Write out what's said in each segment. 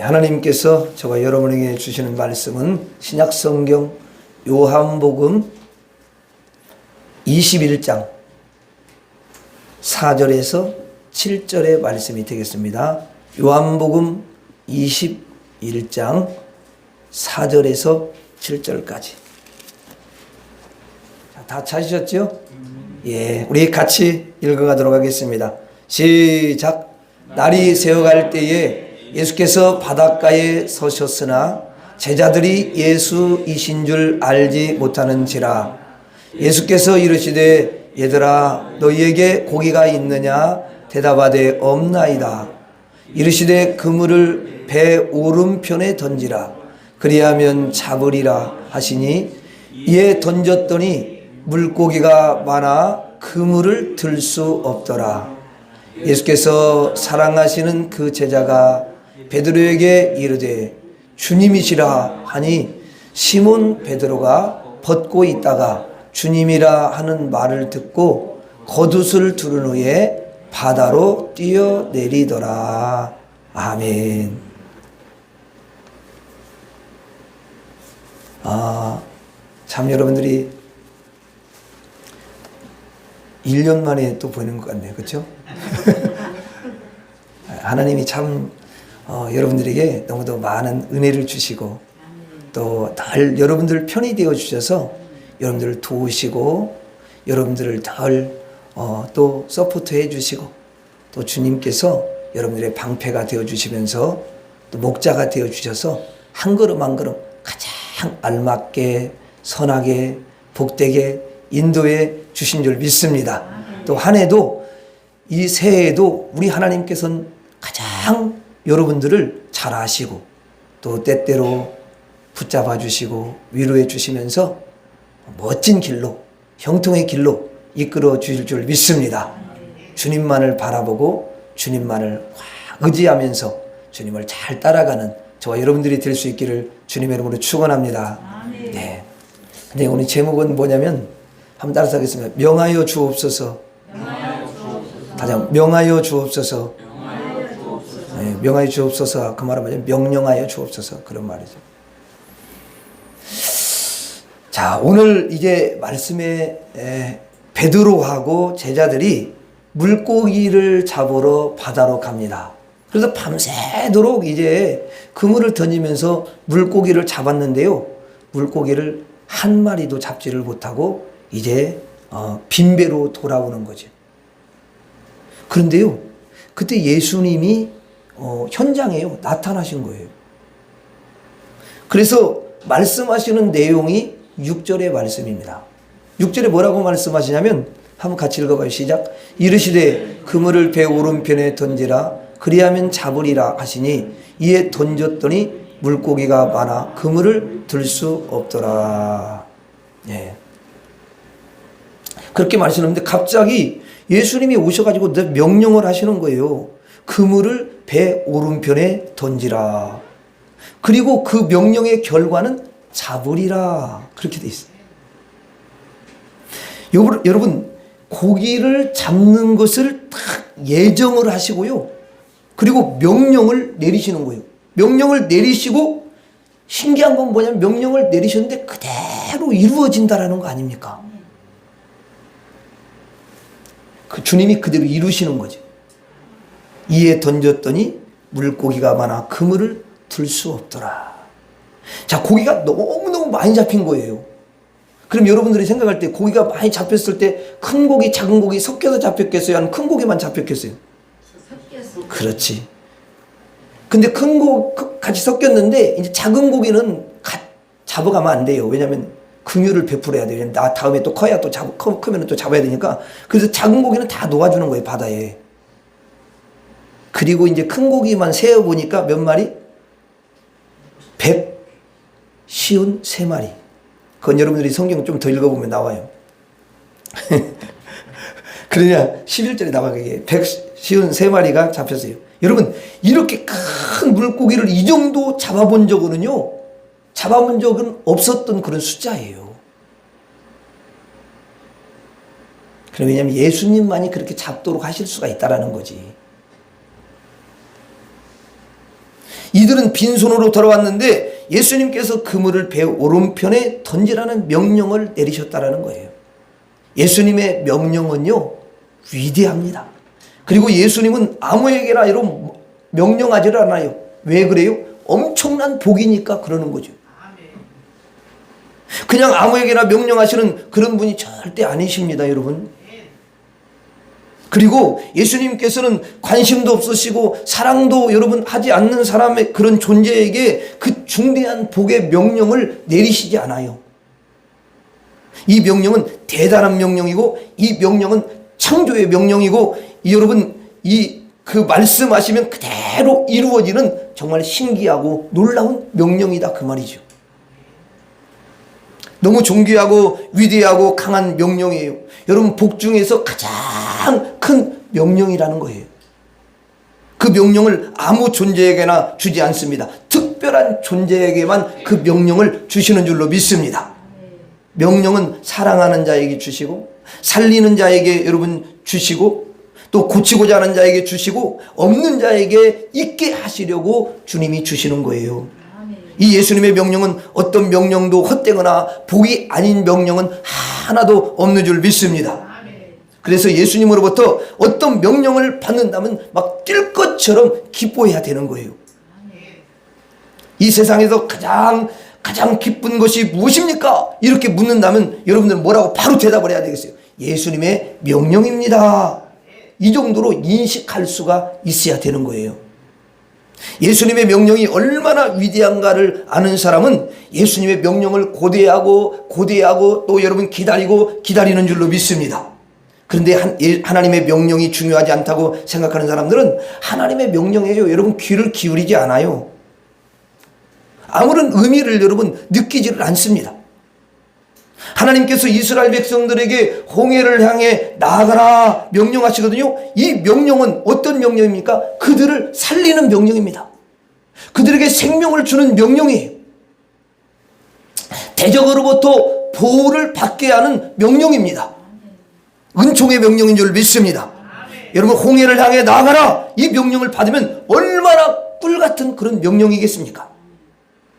하나님께서 저와 여러분에게 주시는 말씀은 신약성경 요한복음 21장 4절에서 7절의 말씀이 되겠습니다. 요한복음 21장 4절에서 7절까지. 다 찾으셨죠? 예, 우리 같이 읽어가도록 하겠습니다. 시작. 날이 새어갈 때에 예수께서 바닷가에 서셨으나 제자들이 예수이신 줄 알지 못하는지라. 예수께서 이르시되 얘들아 너희에게 고기가 있느냐 대답하되 없나이다. 이르시되 그물을 배 오른편에 던지라. 그리하면 잡으리라 하시니 이에 던졌더니 물고기가 많아 그물을 들 수 없더라. 예수께서 사랑하시는 그 제자가 베드로에게 이르되 주님이시라 하니 시몬 베드로가 벗고 있다가 주님이라 하는 말을 듣고 겉옷을 두른 후에 바다로 뛰어내리더라. 아멘. 참 여러분들이 1년 만에 또 보는 것 같네요. 그렇죠? 하나님이 참 여러분들에게 너무도 많은 은혜를 주시고 또 늘 여러분들 편이 되어 주셔서 여러분들을 도우시고 여러분들을 늘 또 서포트해 주시고 또 주님께서 여러분들의 방패가 되어 주시면서 또 목자가 되어 주셔서 한 걸음 한 걸음 가장 알맞게 선하게 복되게 인도해 주신 줄 믿습니다. 또 한 해도 이 새해에도 우리 하나님께서는 가장 여러분들을 잘 아시고 또 때때로 붙잡아 주시고 위로해 주시면서 멋진 길로 형통의 길로 이끌어 주실 줄 믿습니다. 주님만을 바라보고 주님만을 의지하면서 주님을 잘 따라가는 저와 여러분들이 될 수 있기를 주님의 이름으로 축원합니다. 네. 근데 오늘 제목은 뭐냐면 한번 따라서 하겠습니다. 명하여 주옵소서. 다시 한번 명하여 주옵소서. 네, 명하여 주옵소서. 그 말은 뭐냐면 명령하여 주옵소서. 그런 말이죠. 자, 오늘 이제 말씀에 베드로하고 제자들이 물고기를 잡으러 바다로 갑니다. 그래서 밤새도록 이제 그물을 던지면서 물고기를 잡았는데요. 물고기를 한 마리도 잡지를 못하고 이제 빈배로 돌아오는 거죠. 그런데요, 그때 예수님이 현장에요 나타나신 거예요. 그래서 말씀하시는 내용이 6절의 말씀입니다. 6절에 뭐라고 말씀하시냐면 한번 같이 읽어봐요. 시작. 이르시되 그물을 배 오른편에 던지라. 그리하면 잡으리라 하시니 이에 던졌더니 물고기가 많아 그물을 들 수 없더라. 예. 그렇게 말씀하는데 갑자기 예수님이 오셔가지고 명령을 하시는 거예요. 그물을 배 오른편에 던지라. 그리고 그 명령의 결과는 잡으리라. 그렇게 돼 있어요. 여러분, 고기를 잡는 것을 딱 예정을 하시고요. 그리고 명령을 내리시는 거예요. 명령을 내리시고 신기한 건 뭐냐면 명령을 내리셨는데 그대로 이루어진다라는 거 아닙니까? 그 주님이 그대로 이루시는 거죠. 이에 던졌더니 물고기가 많아 그물을 들 수 없더라. 자, 고기가 너무너무 많이 잡힌 거예요. 그럼 여러분들이 생각할 때 고기가 많이 잡혔을 때 큰 고기, 작은 고기 섞여서 잡혔겠어요? 아니면 큰 고기만 잡혔겠어요? 섞였어. 그렇지. 근데 큰 고기 같이 섞였는데 이제 작은 고기는 잡아가면 안 돼요. 왜냐하면 긍휼을 베풀어야 돼요. 나 다음에 또 커야 또 크면 또 잡아야 되니까. 그래서 작은 고기는 다 놓아주는 거예요, 바다에. 그리고 이제 큰 고기만 세어보니까 몇 마리? 153마리. 그건 여러분들이 성경 좀 더 읽어보면 나와요. 그러냐 11절에 나와요. 153마리가 잡혔어요. 여러분, 이렇게 큰 물고기를 이 정도 잡아본 적은 없었던 그런 숫자예요. 왜냐하면 예수님만이 그렇게 잡도록 하실 수가 있다라는 거지. 이들은 빈손으로 돌아왔는데 예수님께서 그물을 배 오른편에 던지라는 명령을 내리셨다라는 거예요. 예수님의 명령은요, 위대합니다. 그리고 예수님은 아무에게나 이런 명령하지를 않아요. 왜 그래요? 엄청난 복이니까 그러는 거죠. 그냥 아무에게나 명령하시는 그런 분이 절대 아니십니다, 여러분. 그리고 예수님께서는 관심도 없으시고 사랑도 여러분 하지 않는 사람의 그런 존재에게 그 중대한 복의 명령을 내리시지 않아요. 이 명령은 대단한 명령이고, 이 명령은 창조의 명령이고, 여러분 그 말씀하시면 그대로 이루어지는 정말 신기하고 놀라운 명령이다, 그 말이죠. 너무 존귀하고 위대하고 강한 명령이에요. 여러분, 복 중에서 가장 큰 명령이라는 거예요. 그 명령을 아무 존재에게나 주지 않습니다. 특별한 존재에게만 그 명령을 주시는 줄로 믿습니다. 명령은 사랑하는 자에게 주시고, 살리는 자에게 여러분 주시고, 또 고치고자 하는 자에게 주시고, 없는 자에게 있게 하시려고 주님이 주시는 거예요. 이 예수님의 명령은 어떤 명령도 헛되거나 복이 아닌 명령은 하나도 없는 줄 믿습니다. 그래서 예수님으로부터 어떤 명령을 받는다면 막 뛸 것처럼 기뻐해야 되는 거예요. 이 세상에서 가장 기쁜 것이 무엇입니까? 이렇게 묻는다면 여러분들은 뭐라고 바로 대답을 해야 되겠어요? 예수님의 명령입니다. 이 정도로 인식할 수가 있어야 되는 거예요. 예수님의 명령이 얼마나 위대한가를 아는 사람은 예수님의 명령을 고대하고 또 여러분 기다리는 줄로 믿습니다. 그런데 하나님의 명령이 중요하지 않다고 생각하는 사람들은 하나님의 명령에요, 여러분 귀를 기울이지 않아요. 아무런 의미를 여러분 느끼지를 않습니다. 하나님께서 이스라엘 백성들에게 홍해를 향해 나아가라 명령하시거든요. 이 명령은 어떤 명령입니까? 그들을 살리는 명령입니다. 그들에게 생명을 주는 명령이에요. 대적으로부터 보호를 받게 하는 명령입니다. 은총의 명령인 줄 믿습니다. 여러분, 홍해를 향해 나아가라, 이 명령을 받으면 얼마나 꿀같은 그런 명령이겠습니까?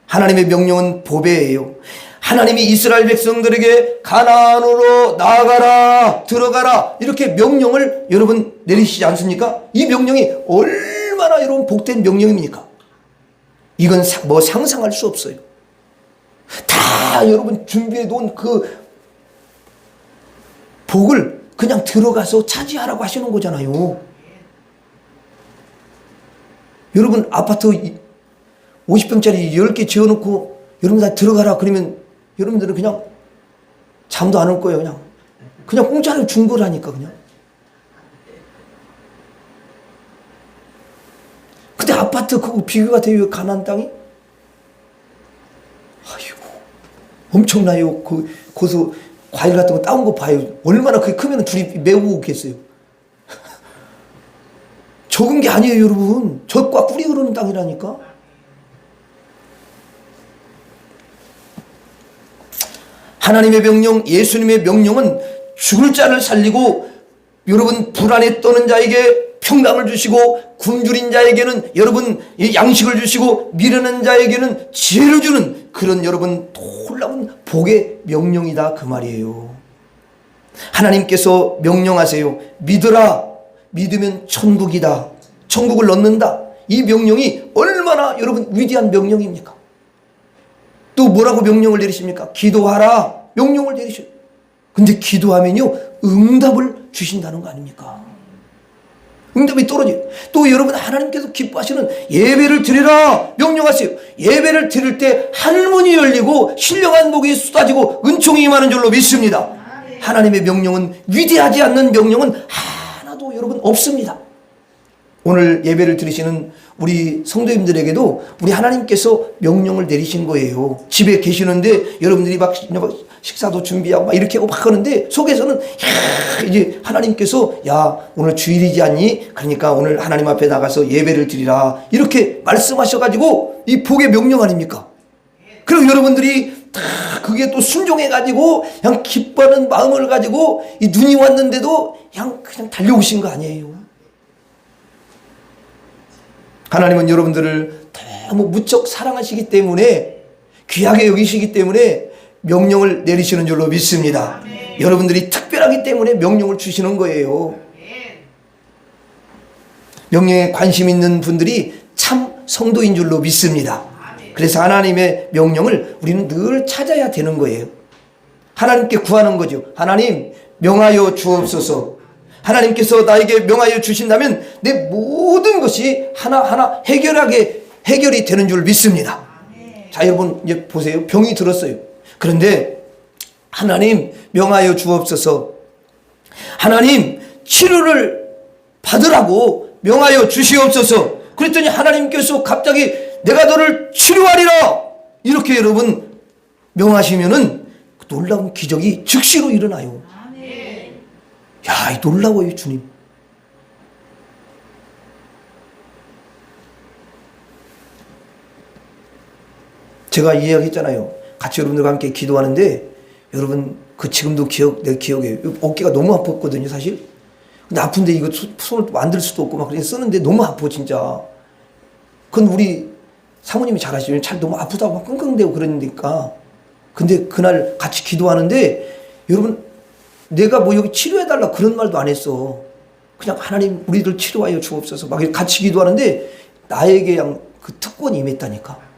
하나님의 명령은 보배예요. 하나님이 이스라엘 백성들에게 가나안으로 나아가라, 들어가라, 이렇게 명령을 여러분 내리시지 않습니까? 이 명령이 얼마나 여러분 복된 명령입니까? 이건 뭐 상상할 수 없어요. 다 여러분 준비해 놓은 그 복을 그냥 들어가서 차지하라고 하시는 거잖아요. 여러분, 아파트 50평짜리 10개 지어놓고 여러분 다 들어가라 그러면 여러분들은 그냥 잠도 안 올 거예요. 그냥 공짜로 준 거라니까. 그냥. 근데 아파트 그거 비교가 돼요, 가나안 땅이? 아이고, 엄청나요. 거기서 과일 같은 거 따온 거 봐요. 얼마나 그게 크면 둘이 메우고 오겠어요. 적은 게 아니에요, 여러분. 젖과 꿀이 흐르는 땅이라니까. 하나님의 명령, 예수님의 명령은 죽을 자를 살리고, 여러분 불안에 떠는 자에게 평강을 주시고, 굶주린 자에게는 여러분 양식을 주시고, 미련한 자에게는 지혜를 주는 그런 여러분 놀라운 복의 명령이다, 그 말이에요. 하나님께서 명령하세요. 믿으라. 믿으면 천국이다. 천국을 얻는다. 이 명령이 얼마나 여러분 위대한 명령입니까? 또 뭐라고 명령을 내리십니까? 기도하라. 명령을 내리셔요. 근데 기도하면요, 응답을 주신다는 거 아닙니까? 응답이 떨어져요. 또 여러분, 하나님께서 기뻐하시는 예배를 드리라 명령하세요. 예배를 드릴 때 하늘문이 열리고 신령한 복이 쏟아지고 은총이 임하는 줄로 믿습니다. 하나님의 명령은, 위대하지 않는 명령은 하나도 여러분 없습니다. 오늘 예배를 드리시는 우리 성도님들에게도 우리 하나님께서 명령을 내리신 거예요. 집에 계시는데 여러분들이 막 식사도 준비하고 막 이렇게 하고 막 하는데 속에서는 이제 하나님께서 오늘 주일이지 않니? 그러니까 오늘 하나님 앞에 나가서 예배를 드리라, 이렇게 말씀하셔가지고 이 복의 명령 아닙니까? 그리고 여러분들이 다 그게 또 순종해가지고 그냥 기뻐하는 마음을 가지고 이 눈이 왔는데도 그냥 달려오신 거 아니에요. 하나님은 여러분들을 너무 무척 사랑하시기 때문에, 귀하게 여기시기 때문에 명령을 내리시는 줄로 믿습니다. 여러분들이 특별하기 때문에 명령을 주시는 거예요. 명령에 관심 있는 분들이 참 성도인 줄로 믿습니다. 그래서 하나님의 명령을 우리는 늘 찾아야 되는 거예요. 하나님께 구하는 거죠. 하나님, 명하여 주옵소서. 하나님께서 나에게 명하여 주신다면 내 모든 것이 하나하나 해결이 되는 줄 믿습니다. 자, 여러분 이제 보세요. 병이 들었어요. 그런데 하나님, 명하여 주옵소서. 하나님, 치료를 받으라고 명하여 주시옵소서. 그랬더니 하나님께서 갑자기 내가 너를 치료하리라, 이렇게 여러분 명하시면은 놀라운 기적이 즉시로 일어나요. 야, 놀라워요, 주님. 제가 이야기했잖아요. 같이 여러분들과 함께 기도하는데, 여러분 지금도 내 기억에 어깨가 너무 아팠거든요, 사실. 근데 아픈데 이거 손을 만들 수도 없고 막 그냥 쓰는데 너무 아파, 진짜. 그건 우리 사모님이 잘 아시죠? 잘 너무 아프다고 막 끙끙대고 그러니까. 근데 그날 같이 기도하는데, 여러분 내가 뭐 여기 치료해달라 그런 말도 안 했어. 그냥 하나님, 우리들 치료하여 주옵소서 막 같이 기도하는데 나에게 그냥 그 특권이 임했다니까.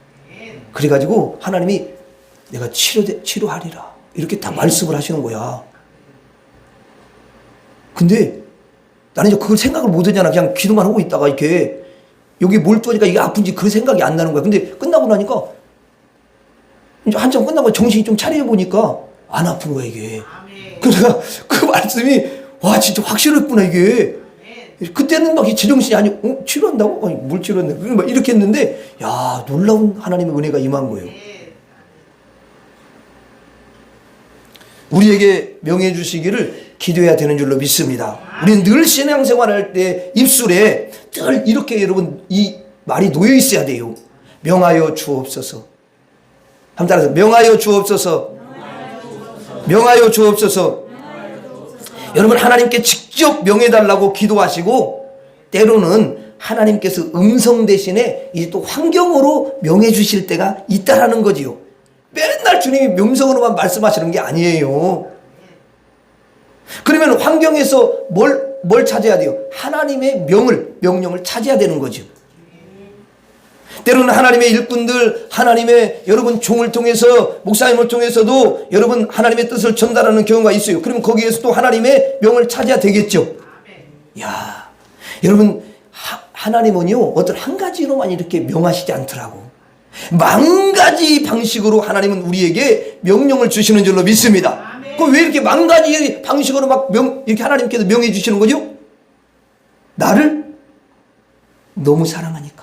그래가지고 하나님이 내가 치료하리라, 이렇게 다 말씀을 하시는 거야. 근데 나는 이제 그걸 생각을 못 하잖아. 그냥 기도만 하고 있다가 이렇게 여기 몰두하니까 이게 아픈지 그 생각이 안 나는 거야. 근데 끝나고 나니까, 이제 한참 끝나고 정신이 좀 차려보니까 안 아픈 거야, 이게. 그래서 그 말씀이, 와, 진짜 확실했구나, 이게. 그때는 막 제정신이 아니, 치료한다고? 아니, 뭘 치료했네. 막 이렇게 했는데, 야, 놀라운 하나님의 은혜가 임한 거예요. 우리에게 명해 주시기를 기도해야 되는 줄로 믿습니다. 우리는 늘 신앙생활할 때 입술에 늘 이렇게 여러분 이 말이 놓여 있어야 돼요. 명하여 주옵소서. 한번 따라서, 명하여 주옵소서. 명하여 주옵소서. 여러분, 하나님께 직접 명해달라고 기도하시고, 때로는 하나님께서 음성 대신에 이제 또 환경으로 명해 주실 때가 있다라는 거지요. 맨날 주님이 명성으로만 말씀하시는 게 아니에요. 그러면 환경에서 뭘 찾아야 돼요? 하나님의 명령을 찾아야 되는 거죠. 때로는 하나님의 일꾼들, 하나님의 여러분 종을 통해서, 목사님을 통해서도 여러분 하나님의 뜻을 전달하는 경우가 있어요. 그러면 거기에서 또 하나님의 명을 찾아야 되겠죠. 야, 여러분 하나님은요, 어떤 한 가지로만 이렇게 명하시지 않더라고. 만 가지 방식으로 하나님은 우리에게 명령을 주시는 줄로 믿습니다. 그럼 왜 이렇게 만 가지 방식으로 막 이렇게 하나님께서 명해 주시는 거죠? 나를 너무 사랑하니까.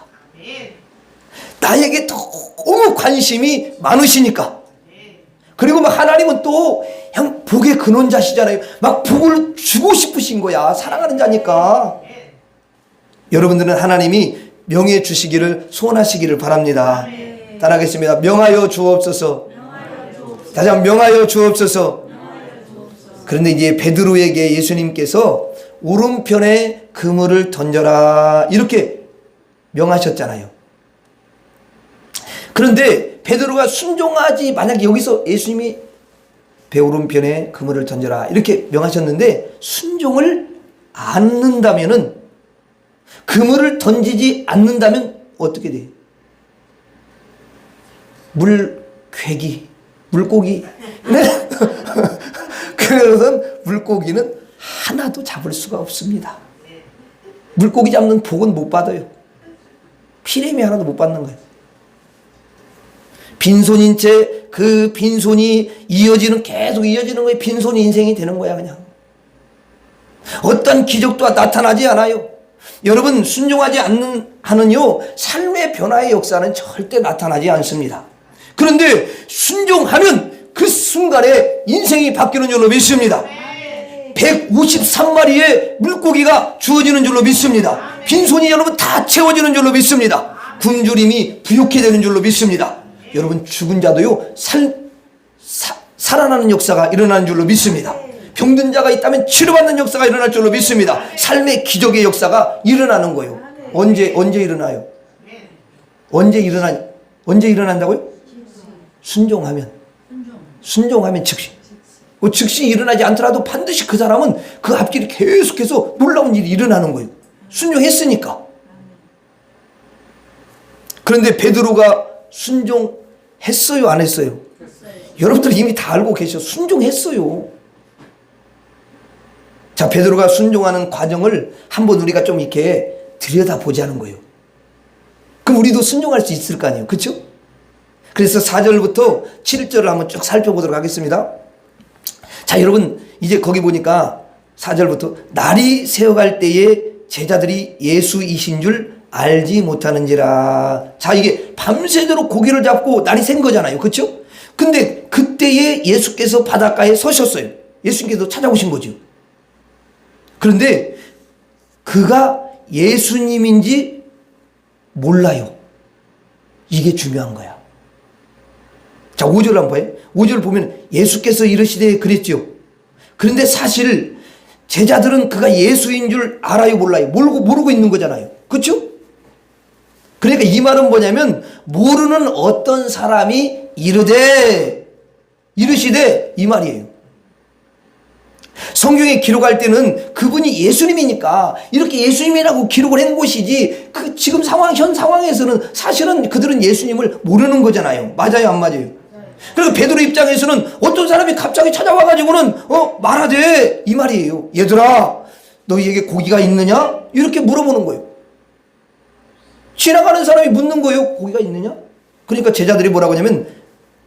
나에게 너무 관심이 많으시니까. 그리고 막 하나님은 또 그냥 복의 근원자시잖아요. 막 복을 주고 싶으신 거야. 사랑하는 자니까. 여러분들은 하나님이 명해 주시기를 소원하시기를 바랍니다. 따라하겠습니다. 명하여 주옵소서. 다시 한번 명하여 주옵소서. 그런데 이제 베드로에게 예수님께서 오른편에 그물을 던져라, 이렇게 명하셨잖아요. 그런데 베드로가 순종하지, 만약에 여기서 예수님이 배 오른편에 그물을 던져라 이렇게 명하셨는데 순종을 않는다면은, 그물을 던지지 않는다면 어떻게 돼요? 물고기. 네? 그래서 물고기는 하나도 잡을 수가 없습니다. 물고기 잡는 복은 못 받아요. 피레미 하나도 못 받는 거예요. 빈손인 채 그 빈손이 계속 이어지는 거예요. 빈손이 인생이 되는 거야, 그냥. 어떤 기적도 나타나지 않아요. 여러분, 순종하지 하는요, 삶의 변화의 역사는 절대 나타나지 않습니다. 그런데 순종하면 그 순간에 인생이 바뀌는 줄로 믿습니다. 153마리의 물고기가 주어지는 줄로 믿습니다. 빈손이 여러분 다 채워지는 줄로 믿습니다. 굶주림이 부욕해 되는 줄로 믿습니다. 여러분, 죽은 자도요 살아나는 역사가 일어나는 줄로 믿습니다. 병든 자가 있다면 치료받는 역사가 일어날 줄로 믿습니다. 삶의 기적의 역사가 일어나는 거예요. 언제 일어나요? 언제 일어난다고요? 순종하면 즉시. 즉시 일어나지 않더라도 반드시 그 사람은 그 앞길이 계속해서 놀라운 일이 일어나는 거예요. 순종했으니까. 그런데 베드로가 순종했어요, 안 했어요? 여러분들 이미 다 알고 계셔. 순종했어요. 자, 베드로가 순종하는 과정을 한번 우리가 좀 이렇게 들여다보자는 거예요. 그럼 우리도 순종할 수 있을 거 아니에요. 그렇죠? 그래서 4절부터 7절을 한번 쭉 살펴보도록 하겠습니다. 자, 여러분 이제 거기 보니까 4절부터 날이 새어갈 때에 제자들이 예수이신 줄 알지 못하는지라. 자, 이게 밤새도록 고기를 잡고 날이 샌 거잖아요. 그렇죠? 근데 그때에 예수께서 바닷가에 서셨어요. 예수님께서 찾아오신 거죠. 그런데 그가 예수님인지 몰라요. 이게 중요한 거야. 자, 5절 한번 봐요. 5절 보면 예수께서 이르시되 그랬죠. 그런데 사실 제자들은 그가 예수인 줄 알아요, 몰라요? 모르고 있는 거잖아요. 그렇죠? 그러니까 이 말은 뭐냐면 모르는 어떤 사람이 이르시되 이 말이에요. 성경에 기록할 때는 그분이 예수님이니까 이렇게 예수님이라고 기록을 한 것이지 그 지금 현 상황에서는 사실은 그들은 예수님을 모르는 거잖아요. 맞아요, 안 맞아요? 그래서 베드로 입장에서는 어떤 사람이 갑자기 찾아와가지고는 말하되 이 말이에요. 얘들아, 너희에게 고기가 있느냐? 이렇게 물어보는 거예요. 지나가는 사람이 묻는 거예요. 고기가 있느냐? 그러니까 제자들이 뭐라고 하냐면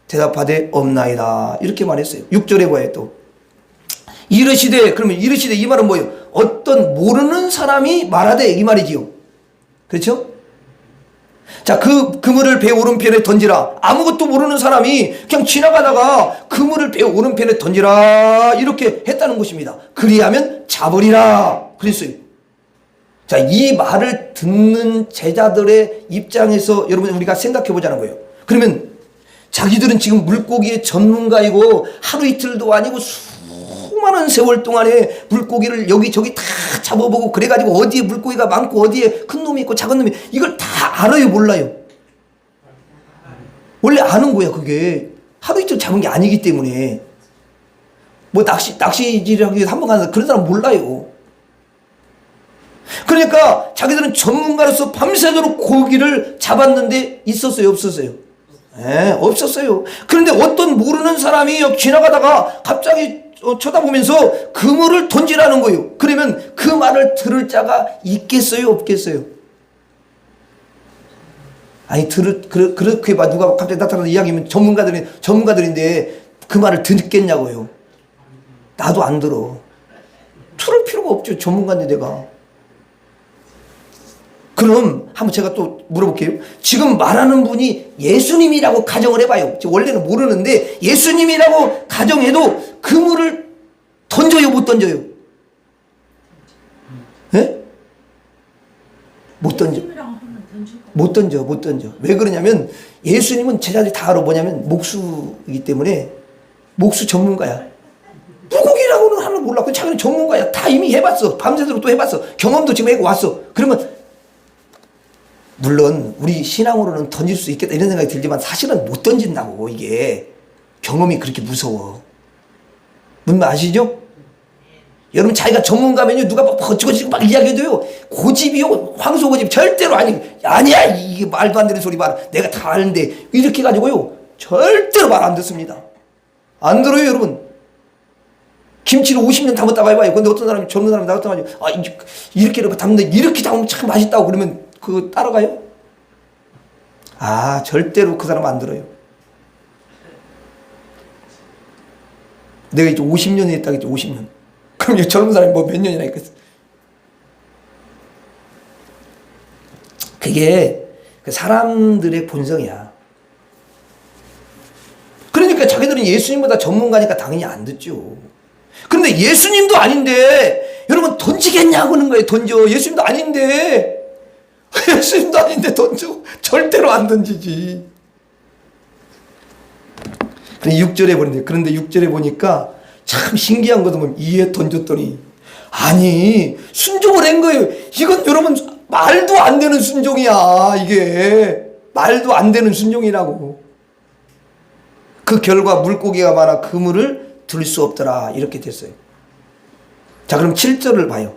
대답하되 없나이다 이렇게 말했어요. 6절에 봐요. 또 이르시되, 그러면 이르시되 이 말은 뭐예요? 어떤 모르는 사람이 말하되 이 말이지요. 그렇죠? 자, 그물을 배 오른편에 던지라. 아무것도 모르는 사람이 그냥 지나가다가 그물을 배 오른편에 던지라 이렇게 했다는 것입니다. 그리하면 잡으리라 그랬어요. 자, 이 말을 듣는 제자들의 입장에서 여러분 우리가 생각해 보자는 거예요. 그러면 자기들은 지금 물고기의 전문가이고 하루 이틀도 아니고 수많은 세월 동안에 물고기를 여기저기 다 잡아보고 그래가지고 어디에 물고기가 많고 어디에 큰 놈이 있고 작은 놈이 이걸 다 알아요, 몰라요? 원래 아는 거야. 그게 하루 이틀 잡은 게 아니기 때문에 뭐 낚시질을 하기 위해서 한번 가서 그런 사람 몰라요. 그러니까 자기들은 전문가로서 밤새도록 고기를 잡았는데 있었어요, 없었어요? 없었어요. 그런데 어떤 모르는 사람이 지나가다가 갑자기 쳐다보면서 그물을 던지라는 거예요. 그러면 그 말을 들을 자가 있겠어요, 없겠어요? 아니, 그렇게 봐. 누가 갑자기 나타나서 이야기하면 전문가들인데 그 말을 듣겠냐고요. 나도 안 들어. 들을 필요가 없죠. 전문가인데 내가. 그럼 한번 제가 또 물어볼게요. 지금 말하는 분이 예수님이라고 가정을 해봐요. 원래는 모르는데 예수님이라고 가정해도 그물을 던져요, 못 던져요? 예? 못 던져. 못 던져. 왜 그러냐면 예수님은 제자들이 다 알아. 뭐냐면 목수이기 때문에 목수 전문가야. 물고기라고는 하나 몰라. 그 자기는 전문가야. 다 이미 해봤어. 밤새도록 또 해봤어. 경험도 지금 해고 왔어. 그러면 물론 우리 신앙으로는 던질 수 있겠다 이런 생각이 들지만 사실은 못 던진다고. 이게 경험이 그렇게 무서워. 무슨 말 아시죠? 여러분 자기가 전문가면요 누가 막 어쩌고저쩌고 막 이야기해도요 고집이요 황소고집 절대로 아니야 이게 말도 안 되는 소리 말 내가 다 아는데 이렇게 해가지고요 절대로 말 안 듣습니다. 안 들어요 여러분. 김치를 50년 담았다고 해봐요. 근데 어떤 사람이 젊은 사람이 나갔다가 이렇게 담는데 이렇게 담으면 참 맛있다고 그러면 그거 따라가요? 절대로 그 사람 안 들어요. 내가 이제 50년이 했다고 했지 50년. 그럼 이 젊은 사람이 뭐 몇 년이나 있겠어. 그게 사람들의 본성이야. 그러니까 자기들은 예수님보다 전문가니까 당연히 안 듣죠. 그런데 예수님도 아닌데 여러분 던지겠냐고 하는 거예요. 던져. 예수님도 아닌데 던져. 절대로 안 던지지. 그런데 6절에 보니까 참 신기한 거도 보면 이에 던졌더니 아니 순종을 한 거예요. 이건 여러분 말도 안 되는 순종이야 이게. 말도 안 되는 순종이라고. 그 결과 물고기가 많아 그물을 들 수 없더라. 이렇게 됐어요. 자, 그럼 7절을 봐요.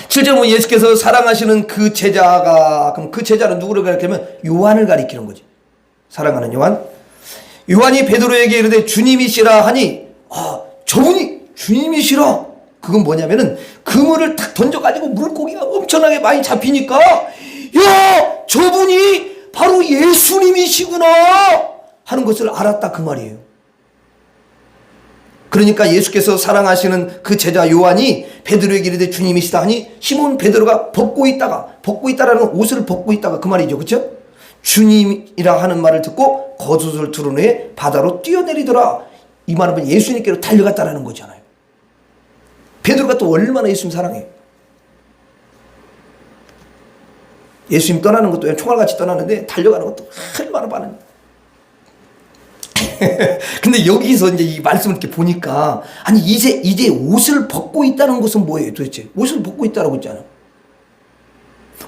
7절 보면 예수께서 사랑하시는 그 제자가, 그럼 그 제자는 누구를 가리키면 요한을 가리키는 거지. 사랑하는 요한. 요한이 베드로에게 이르되 주님이시라 하니, 아, 저분이 주님이시라. 그건 뭐냐면은 그물을 탁 던져가지고 물고기가 엄청나게 많이 잡히니까, 야, 저분이 바로 예수님이시구나 하는 것을 알았다, 그 말이에요. 그러니까 예수께서 사랑하시는 그 제자 요한이 베드로에게 이르되 주님이시다 하니, 시몬 베드로가 벗고 있다라는 옷을 벗고 있다가 그 말이죠. 그렇죠? 주님이라 하는 말을 듣고 겉옷을 두른 후에 바다로 뛰어내리더라. 이 말은 예수님께로 달려갔다라는 거잖아요. 베드로가 또 얼마나 예수님 사랑해요. 예수님 떠나는 것도 총알같이 떠나는데 달려가는 것도 얼마나 많은. 근데 여기서 이제 이 말씀을 이렇게 보니까, 아니 이제 옷을 벗고 있다는 것은 뭐예요 도대체? 옷을 벗고 있다라고 했잖아요.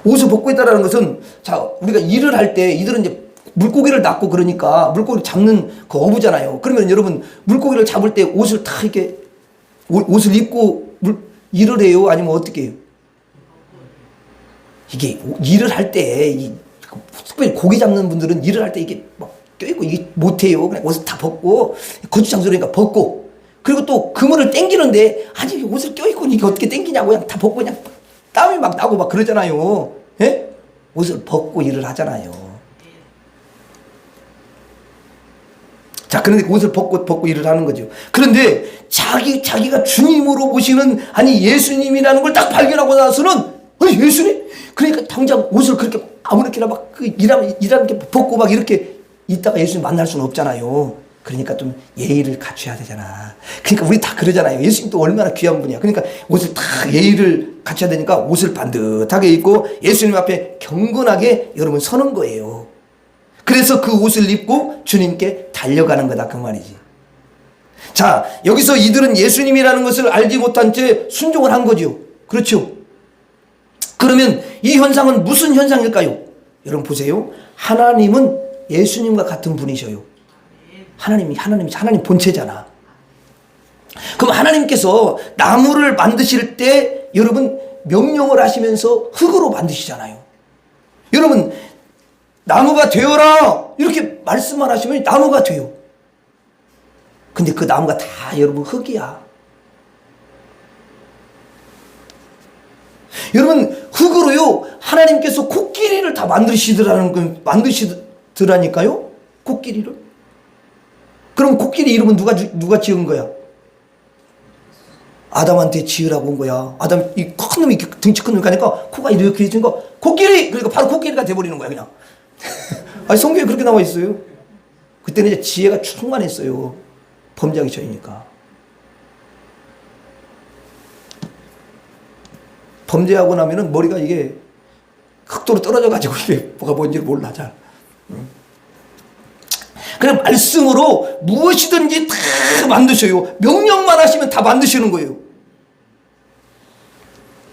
옷을 벗고 있다라는 것은, 자, 우리가 일을 할 때 이들은 이제 물고기를 낚고 그러니까 물고기를 잡는 그 어부잖아요. 그러면 여러분 물고기를 잡을 때 옷을 다 이렇게 옷을 입고 일을 해요? 아니면 어떻게 해요? 이게 일을 할 때 특별히 고기 잡는 분들은 일을 할 때 이게 막 껴있고 이게 못해요. 그냥 옷을 다 벗고, 거주장소니까 벗고, 그리고 또 그물을 땡기는데, 아니 옷을 껴있고 이게 어떻게 땡기냐고, 그냥 다 벗고 그냥 땀이 막 나고 막 그러잖아요. 예? 옷을 벗고 일을 하잖아요. 자, 그런데 옷을 벗고 일을 하는 거죠. 그런데 자기가 주님으로 보시는, 아니 예수님이라는 걸 딱 발견하고 나서는, 아니 예수님? 그러니까 당장 옷을 그렇게 아무렇게나 막 일하는 게 벗고 막 이렇게 있다가 예수님 만날 수는 없잖아요. 그러니까 좀 예의를 갖춰야 되잖아. 그러니까 우리 다 그러잖아요. 예수님도 얼마나 귀한 분이야. 그러니까 옷을 다 예의를 갖춰야 되니까 옷을 반듯하게 입고 예수님 앞에 경건하게 여러분 서는 거예요. 그래서 그 옷을 입고 주님께 달려가는 거다, 그 말이지. 자, 여기서 이들은 예수님이라는 것을 알지 못한 채 순종을 한 거죠. 그렇죠? 그러면 이 현상은 무슨 현상일까요? 여러분 보세요. 하나님은 예수님과 같은 분이셔요. 하나님 본체잖아. 그럼 하나님께서 나무를 만드실 때 여러분 명령을 하시면서 흙으로 만드시잖아요. 여러분 나무가 되어라 이렇게 말씀만 하시면 나무가 돼요. 근데 그 나무가 다 여러분 흙이야. 여러분 흙으로요 하나님께서 코끼리를 다 만드시더라니까요. 코끼리를. 그럼 코끼리 이름은 누가 지은 거야? 아담한테 지으라고 온 거야. 아담 이 큰 놈이 등치 큰 놈이 가니까 코가 이렇게 해진 거 코끼리. 그러니까 바로 코끼리가 돼버리는 거야 그냥. 아니 성경에 그렇게 나와 있어요. 그때는 이제 지혜가 충만했어요. 범죄하기 전이니까. 범죄하고 나면은 머리가 이게 흑도로 떨어져가지고 이게 뭐가 뭔지를 몰라 잘. 그냥 말씀으로 무엇이든지 다 만드셔요. 명령만 하시면 다 만드시는 거예요.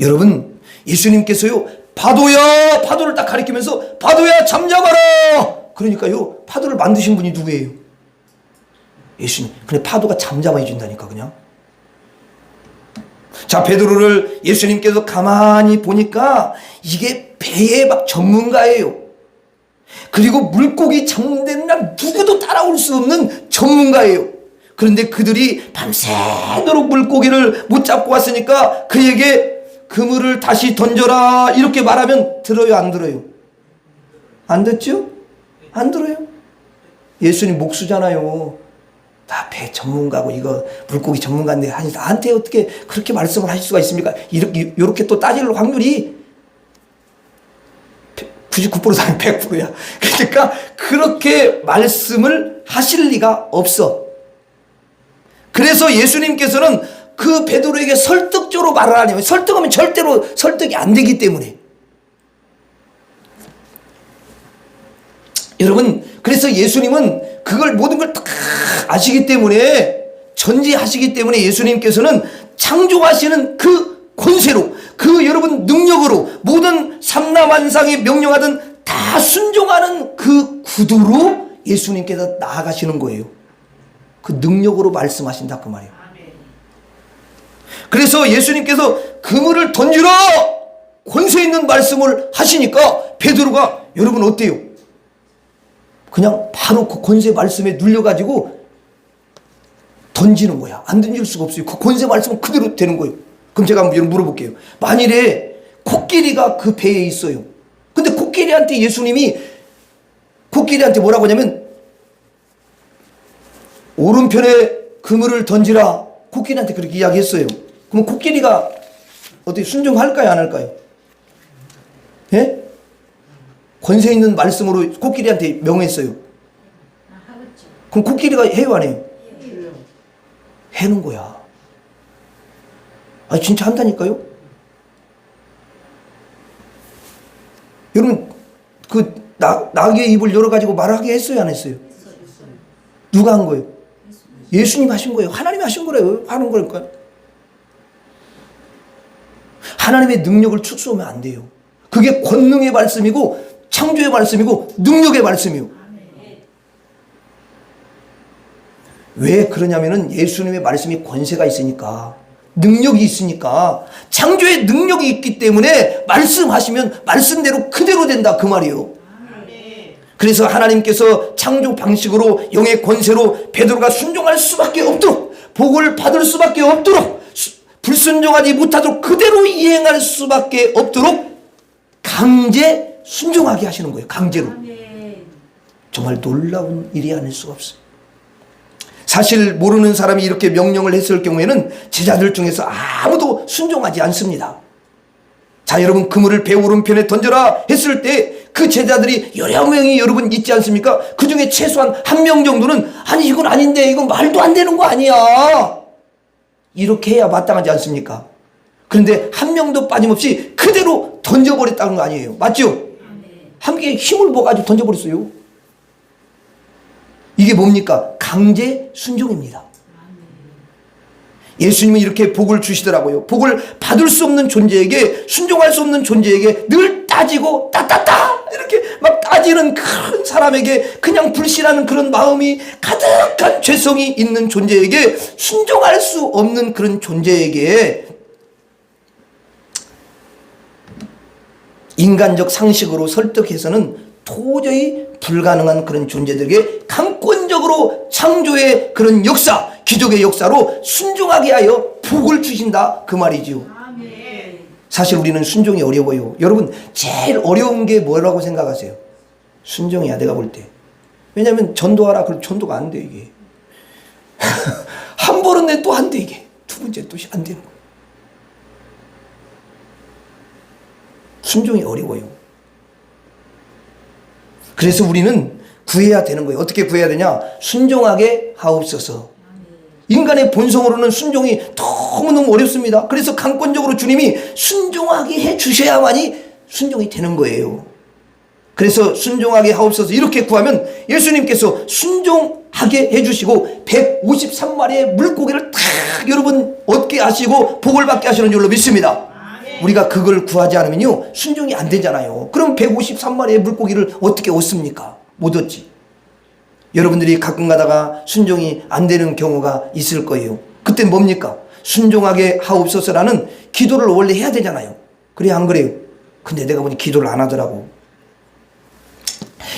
여러분 예수님께서요 파도야, 파도를 딱 가리키면서 파도야 잠잠하라. 그러니까요 파도를 만드신 분이 누구예요? 예수님. 근데 파도가 잠잠해 준다니까 그냥. 자, 베드로를 예수님께서 가만히 보니까 이게 배의 막 전문가예요. 그리고 물고기 잡는 데는 누구도 따라올 수 없는 전문가예요. 그런데 그들이 밤새도록 물고기를 못 잡고 왔으니까 그에게 그물을 다시 던져라 이렇게 말하면 들어요, 안 들어요? 안 듣죠? 안 들어요? 예수님 목수잖아요. 다 배 전문가고 이거 물고기 전문가인데 아니 나한테 어떻게 그렇게 말씀을 하실 수가 있습니까? 이렇게 또 따질 확률이 99%도 아니고 100%야. 그러니까 그렇게 말씀을 하실 리가 없어. 그래서 예수님께서는 그 베드로에게 설득적으로 말을 하냐면 설득하면 절대로 설득이 안 되기 때문에. 여러분 그래서 예수님은 그걸 모든 걸 다 아시기 때문에 전지하시기 때문에 예수님께서는 창조하시는 그 권세로 그 여러분 능력으로 모든 삼라만상에 명령하든 다 다 순종하는 그 구두로 예수님께서 나아가시는 거예요. 그 능력으로 말씀하신다 그 말이에요. 그래서 예수님께서 그물을 던지라 권세 있는 말씀을 하시니까 베드로가 여러분 어때요? 그냥 바로 그 권세 말씀에 눌려가지고 던지는 거야. 안 던질 수가 없어요. 그 권세 말씀은 그대로 되는 거예요. 그럼 제가 한번 여러분 물어볼게요. 만일에 코끼리가 그 배에 있어요. 근데 코끼리한테 예수님이 코끼리한테 뭐라고 하냐면 오른편에 그물을 던지라 코끼리한테 그렇게 이야기했어요. 그럼 코끼리가 어떻게 순종할까요? 안 할까요? 예? 권세 있는 말씀으로 코끼리한테 명했어요. 그럼 코끼리가 해요 안 해요? 해는 거야. 아 진짜 한다니까요? 여러분 그 낙의 입을 열어가지고 말하게 했어요 안 했어요? 누가 한 거예요? 예수님 하신 거예요. 하나님이 하신 거래요. 하는 거니까. 하나님의 능력을 축소하면 안 돼요. 그게 권능의 말씀이고 창조의 말씀이고 능력의 말씀이요. 왜 그러냐면은 예수님의 말씀이 권세가 있으니까 능력이 있으니까 창조의 능력이 있기 때문에 말씀하시면 말씀대로 그대로 된다 그 말이에요. 그래서 하나님께서 창조 방식으로 영의 권세로 베드로가 순종할 수밖에 없도록 복을 받을 수밖에 없도록 불순종하지 못하도록 그대로 이행할 수밖에 없도록 강제 순종하게 하시는 거예요. 강제로. 정말 놀라운 일이 아닐 수가 없어요. 사실 모르는 사람이 이렇게 명령을 했을 경우에는 제자들 중에서 아무도 순종하지 않습니다. 자 여러분 그물을 배 오른편에 던져라 했을 때 그 제자들이 여러 명이 여러분 있지 않습니까? 그 중에 최소한 한 명 정도는 아니 이건 아닌데 이건 말도 안 되는 거 아니야 이렇게 해야 마땅하지 않습니까? 그런데 한 명도 빠짐없이 그대로 던져버렸다는 거 아니에요. 맞죠? 함께 힘을 모아가지고 던져버렸어요. 이게 뭡니까? 강제 순종입니다. 예수님은 이렇게 복을 주시더라고요. 복을 받을 수 없는 존재에게 순종할 수 없는 존재에게 늘 따지고 따따따 이렇게 막 따지는 그런 사람에게 그냥 불신하는 그런 마음이 가득한 죄성이 있는 존재에게 순종할 수 없는 그런 존재에게 인간적 상식으로 설득해서는 도저히 불가능한 그런 존재들에게 강권적으로 창조의 그런 역사, 기적의 역사로 순종하게 하여 복을 주신다 그 말이지요. 사실 우리는 순종이 어려워요. 여러분 제일 어려운 게 뭐라고 생각하세요? 순종이야 내가 볼 때. 왜냐하면 전도하라 그럼 전도가 안 돼 이게. 한 번은 내 또 안 돼 이게. 두 번째 또 안 되는 거예요. 순종이 어려워요. 그래서 우리는 구해야 되는 거예요. 어떻게 구해야 되냐? 순종하게 하옵소서. 인간의 본성으로는 순종이 너무너무 어렵습니다. 그래서 강권적으로 주님이 순종하게 해 주셔야만이 순종이 되는 거예요. 그래서 순종하게 하옵소서 이렇게 구하면 예수님께서 순종하게 해주시고 153마리의 물고기를 다 여러분 얻게 하시고 복을 받게 하시는 줄로 믿습니다. 우리가 그걸 구하지 않으면요 순종이 안 되잖아요. 그럼 153마리의 물고기를 어떻게 얻습니까? 못 얻지. 여러분들이 가끔 가다가 순종이 안 되는 경우가 있을 거예요. 그때 뭡니까? 순종하게 하옵소서라는 기도를 원래 해야 되잖아요. 그래 안 그래요? 근데 내가 보니 기도를 안 하더라고.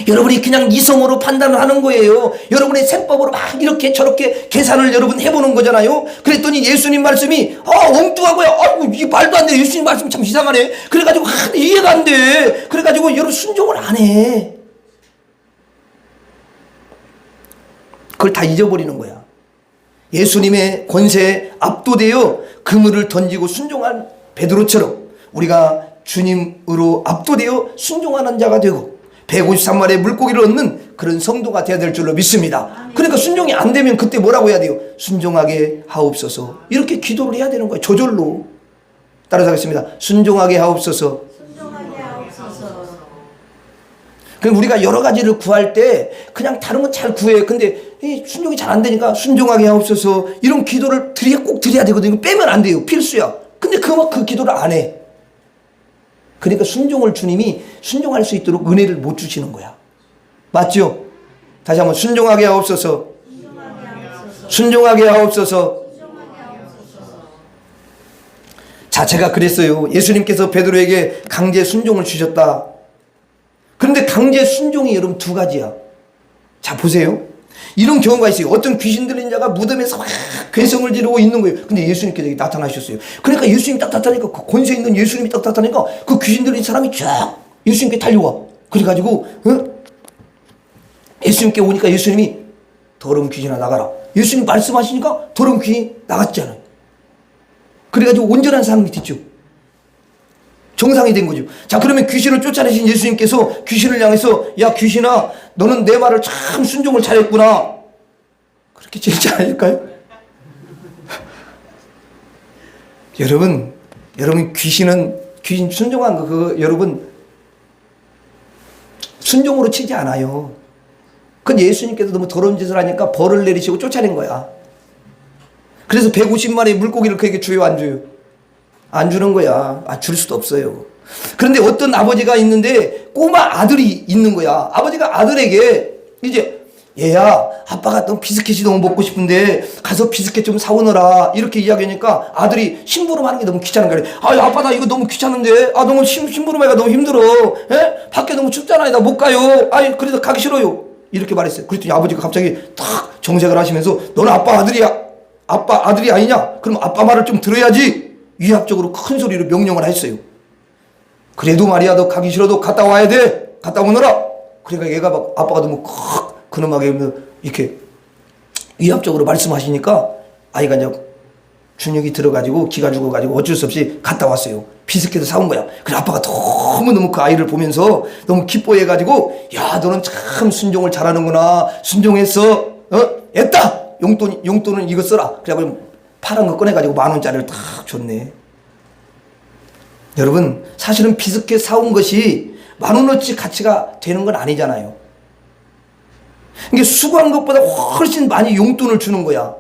여러분이 그냥 이성으로 판단을 하는 거예요. 여러분의 세법으로 막 이렇게 저렇게 계산을 여러분 해보는 거잖아요. 그랬더니 예수님 말씀이 엉뚱한 거야. 이게 말도 안 돼. 예수님 말씀이 참 이상하네. 그래가지고 이해가 안 돼. 그래가지고 여러분 순종을 안 해. 그걸 다 잊어버리는 거야. 예수님의 권세에 압도되어 그물을 던지고 순종한 베드로처럼 우리가 주님으로 압도되어 순종하는 자가 되고 153마리의 물고기를 얻는 그런 성도가 되어야 될 줄로 믿습니다. 그러니까 순종이 안 되면 그때 뭐라고 해야 돼요? 순종하게 하옵소서. 이렇게 기도를 해야 되는 거예요. 저절로. 따라서 순종하게 하옵소서. 순종하게 하옵소서. 그럼 우리가 여러 가지를 구할 때 그냥 다른 건 잘 구해요. 근데 순종이 잘 안 되니까 순종하게 하옵소서 이런 기도를 꼭 드려야 되거든요. 빼면 안 돼요. 필수야. 근데 그 기도를 안 해. 그러니까 순종을 주님이 순종할 수 있도록 은혜를 못 주시는 거야. 맞죠? 다시 한번 순종하게 하옵소서. 순종하게 하옵소서. 자, 제가 그랬어요. 예수님께서 베드로에게 강제 순종을 주셨다. 그런데 강제 순종이 여러분 두 가지야. 자, 보세요. 이런 경우가 있어요. 어떤 귀신 들린 자가 무덤에서 막 괴성을 지르고 있는 거예요. 근데 예수님께서 여기 나타나셨어요. 그러니까 예수님이 딱 나타나니까, 그 권세 있는 예수님이 딱 나타나니까 그 귀신 들린 사람이 쫙 예수님께 달려와. 그래가지고 예수님께 오니까 예수님이 더러운 귀신아 나가라. 예수님 말씀하시니까 더러운 귀신이 나갔잖아요. 그래가지고 온전한 사람이 됐죠. 정상이 된 거죠. 자, 그러면 귀신을 쫓아내신 예수님께서 귀신을 향해서 야 귀신아 너는 내 말을 참 순종을 잘했구나. 그렇게 제지 않을까요? 여러분 귀신 순종한 거 여러분 순종으로 치지 않아요. 그건 예수님께서 너무 더러운 짓을 하니까 벌을 내리시고 쫓아낸 거야. 그래서 150마리의 물고기를 그에게 줘요, 안 줘요? 안 주는 거야. 줄 수도 없어요. 그런데 어떤 아버지가 있는데 꼬마 아들이 있는 거야. 아버지가 아들에게 이제 얘야 아빠가 너무 비스켓이 너무 먹고 싶은데 가서 비스켓 좀 사오너라 이렇게 이야기하니까 아들이 심부름하는 게 너무 귀찮은 거야. 아빠 나 이거 너무 귀찮은데 너무 심부름하기가 너무 힘들어. 에? 밖에 너무 춥잖아요. 나 못 가요. 그래서 가기 싫어요. 이렇게 말했어요. 그랬더니 아버지가 갑자기 탁 정색을 하시면서 너는 아빠 아들이 아니냐? 그럼 아빠 말을 좀 들어야지. 위압적으로 큰 소리로 명령을 했어요. 그래도 말이야 너 가기 싫어도 갔다 와야 돼. 갔다 오너라. 그러니까 얘가 막 아빠가 너무 근엄하게 이렇게 위압적으로 말씀하시니까 아이가 이제 준혁이 들어가지고 기가 죽어가지고 어쩔 수 없이 갔다 왔어요. 비스켓을 사온 거야. 그래 아빠가 너무너무 그 아이를 보면서 너무 기뻐해가지고 야 너는 참 순종을 잘하는구나. 순종했어. 했다. 용돈은 이거 써라. 그래가지고 파란 거 꺼내가지고 10,000원짜리를 딱 줬네. 여러분 사실은 비스켓 사온 것이 10,000원어치 가치가 되는 건 아니잖아요. 이게 수고한 것보다 훨씬 많이 용돈을 주는 거야.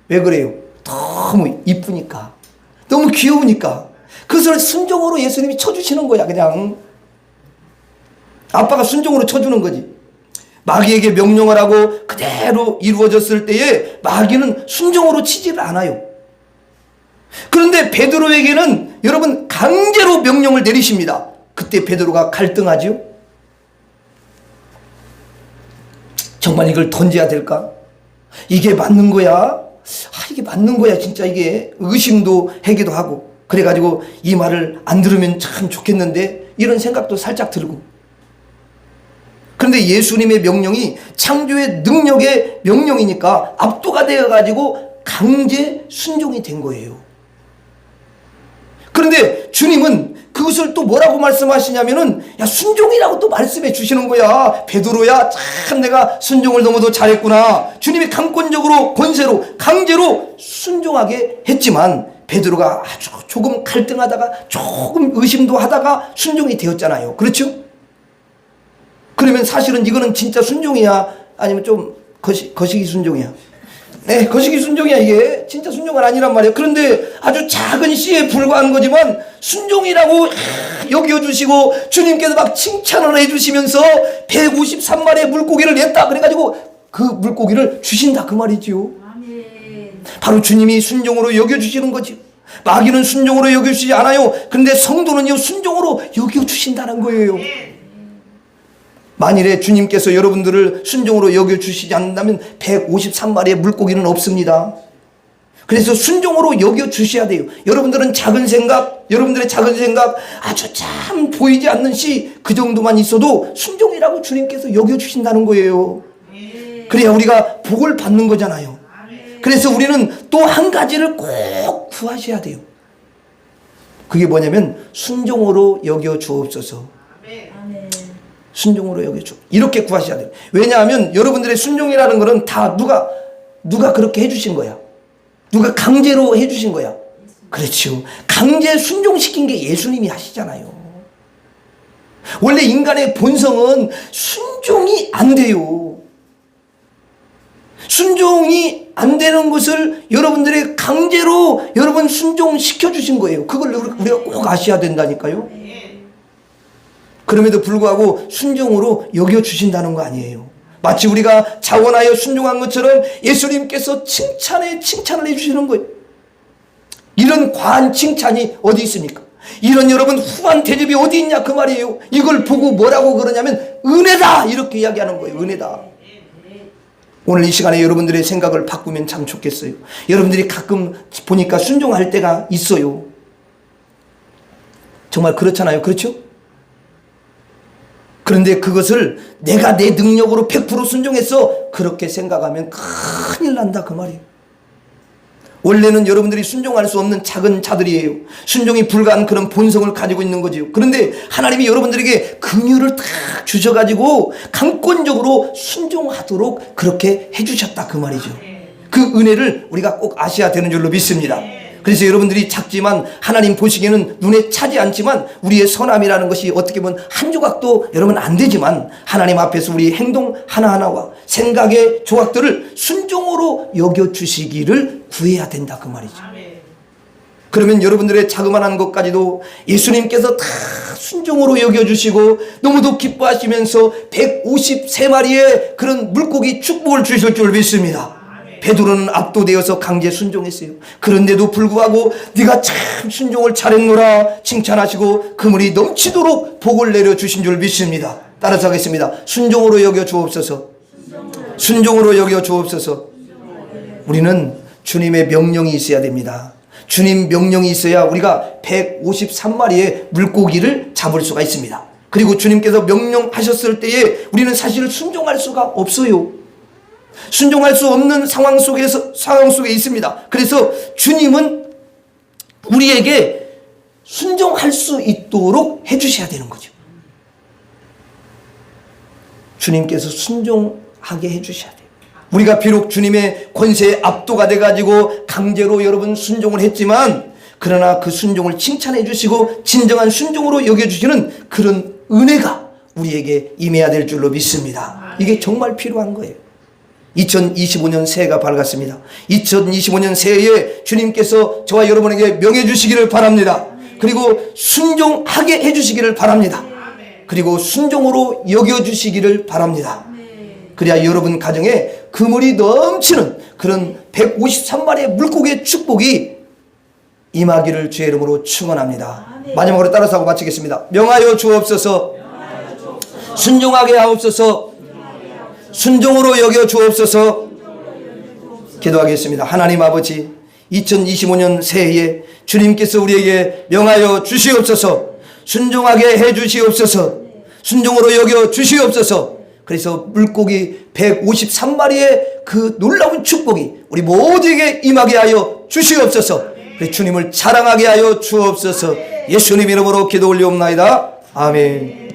왜 그래요? 너무 이쁘니까. 너무 귀여우니까. 그것을 순종으로 예수님이 쳐주시는 거야. 그냥 아빠가 순종으로 쳐주는 거지. 마귀에게 명령을 하고 그대로 이루어졌을 때에 마귀는 순종으로 치지를 않아요. 그런데 베드로에게는 여러분 강제로 명령을 내리십니다. 그때 베드로가 갈등하죠. 정말 이걸 던져야 될까? 이게 맞는 거야? 이게 맞는 거야 진짜. 이게 의심도 하기도 하고 그래가지고 이 말을 안 들으면 참 좋겠는데 이런 생각도 살짝 들고. 그런데 예수님의 명령이 창조의 능력의 명령이니까 압도가 되어가지고 강제 순종이 된 거예요. 그런데 주님은 그것을 또 뭐라고 말씀하시냐면은 야 순종이라고 또 말씀해 주시는 거야. 베드로야 참 내가 순종을 너무도 잘했구나. 주님이 강권적으로 권세로 강제로 순종하게 했지만 베드로가 아주 조금 갈등하다가 조금 의심도 하다가 순종이 되었잖아요. 그렇죠? 그러면 사실은 이거는 진짜 순종이야? 아니면 좀 거시기 순종이야? 네, 거시기 순종이야. 이게 진짜 순종은 아니란 말이에요. 그런데 아주 작은 씨에 불과한 거지만 순종이라고 여겨주시고 주님께서 막 칭찬을 해주시면서 153마리의 물고기를 냈다 그래가지고 그 물고기를 주신다 그 말이지요. 아멘. 바로 주님이 순종으로 여겨주시는 거죠. 마귀는 순종으로 여겨주시지 않아요. 그런데 성도는요 순종으로 여겨주신다는 거예요. 만일에 주님께서 여러분들을 순종으로 여겨주시지 않는다면 153마리의 물고기는 없습니다. 그래서 순종으로 여겨주셔야 돼요. 여러분들의 작은 생각 아주 참 보이지 않는 시 그 정도만 있어도 순종이라고 주님께서 여겨주신다는 거예요. 그래야 우리가 복을 받는 거잖아요. 그래서 우리는 또 한 가지를 꼭 구하셔야 돼요. 그게 뭐냐면 순종으로 여겨주옵소서. 순종으로 여겨줘. 이렇게 구하셔야 돼요. 왜냐하면 여러분들의 순종이라는 것은 다 누가 그렇게 해주신 거야. 누가 강제로 해주신 거야. 그렇죠. 강제 순종시킨 게 예수님이 하시잖아요. 원래 인간의 본성은 순종이 안 돼요. 순종이 안 되는 것을 여러분들의 강제로 여러분 순종시켜 주신 거예요. 그걸 우리가 꼭 아셔야 된다니까요. 그럼에도 불구하고 순종으로 여겨주신다는 거 아니에요. 마치 우리가 자원하여 순종한 것처럼 예수님께서 칭찬을 해주시는 거예요. 이런 과한 칭찬이 어디 있습니까? 이런 여러분 후한 대접이 어디 있냐 그 말이에요. 이걸 보고 뭐라고 그러냐면 은혜다 이렇게 이야기하는 거예요. 은혜다. 오늘 이 시간에 여러분들의 생각을 바꾸면 참 좋겠어요. 여러분들이 가끔 보니까 순종할 때가 있어요. 정말 그렇잖아요. 그렇죠? 그런데 그것을 내가 내 능력으로 100% 순종했어 그렇게 생각하면 큰일 난다 그 말이에요. 원래는 여러분들이 순종할 수 없는 작은 자들이에요. 순종이 불가한 그런 본성을 가지고 있는 거지요. 그런데 하나님이 여러분들에게 긍휼을 딱 주셔가지고 강권적으로 순종하도록 그렇게 해주셨다 그 말이죠. 그 은혜를 우리가 꼭 아셔야 되는 줄로 믿습니다. 그래서 여러분들이 작지만 하나님 보시기에는 눈에 차지 않지만 우리의 선함이라는 것이 어떻게 보면 한 조각도 여러분 안 되지만 하나님 앞에서 우리 행동 하나하나와 생각의 조각들을 순종으로 여겨주시기를 구해야 된다 그 말이죠. 그러면 여러분들의 자그마한 것까지도 예수님께서 다 순종으로 여겨주시고 너무도 기뻐하시면서 153마리의 그런 물고기 축복을 주실 줄 믿습니다. 베드로는 압도되어서 강제 순종했어요. 그런데도 불구하고 네가 참 순종을 잘했노라 칭찬하시고 그물이 넘치도록 복을 내려주신 줄 믿습니다. 따라서 하겠습니다. 순종으로 여겨 주옵소서. 순종으로 여겨 주옵소서. 우리는 주님의 명령이 있어야 됩니다. 주님 명령이 있어야 우리가 153마리의 물고기를 잡을 수가 있습니다. 그리고 주님께서 명령하셨을 때에 우리는 사실 순종할 수가 없어요. 순종할 수 없는 상황 속에 있습니다. 그래서 주님은 우리에게 순종할 수 있도록 해주셔야 되는 거죠. 주님께서 순종하게 해주셔야 돼요. 우리가 비록 주님의 권세에 압도가 돼가지고 강제로 여러분 순종을 했지만 그러나 그 순종을 칭찬해 주시고 진정한 순종으로 여겨주시는 그런 은혜가 우리에게 임해야 될 줄로 믿습니다. 이게 정말 필요한 거예요. 2025년 새해가 밝았습니다. 2025년 새해에 주님께서 저와 여러분에게 명해 주시기를 바랍니다. 그리고 순종하게 해주시기를 바랍니다. 그리고 순종으로 여겨주시기를 바랍니다. 그래야 여러분 가정에 그물이 넘치는 그런 153마리의 물고기의 축복이 임하기를 주의 이름으로 축원합니다. 마지막으로 따라서 하고 마치겠습니다. 명하여 주옵소서. 순종하게 하옵소서. 순종으로 여겨 주옵소서. 기도하겠습니다. 하나님 아버지 2025년 새해에 주님께서 우리에게 명하여 주시옵소서. 순종하게 해 주시옵소서. 순종으로 여겨 주시옵소서. 그래서 물고기 153마리의 그 놀라운 축복이 우리 모두에게 임하게 하여 주시옵소서. 그래서 주님을 자랑하게 하여 주옵소서. 예수님 이름으로 기도 올리옵나이다. 아멘.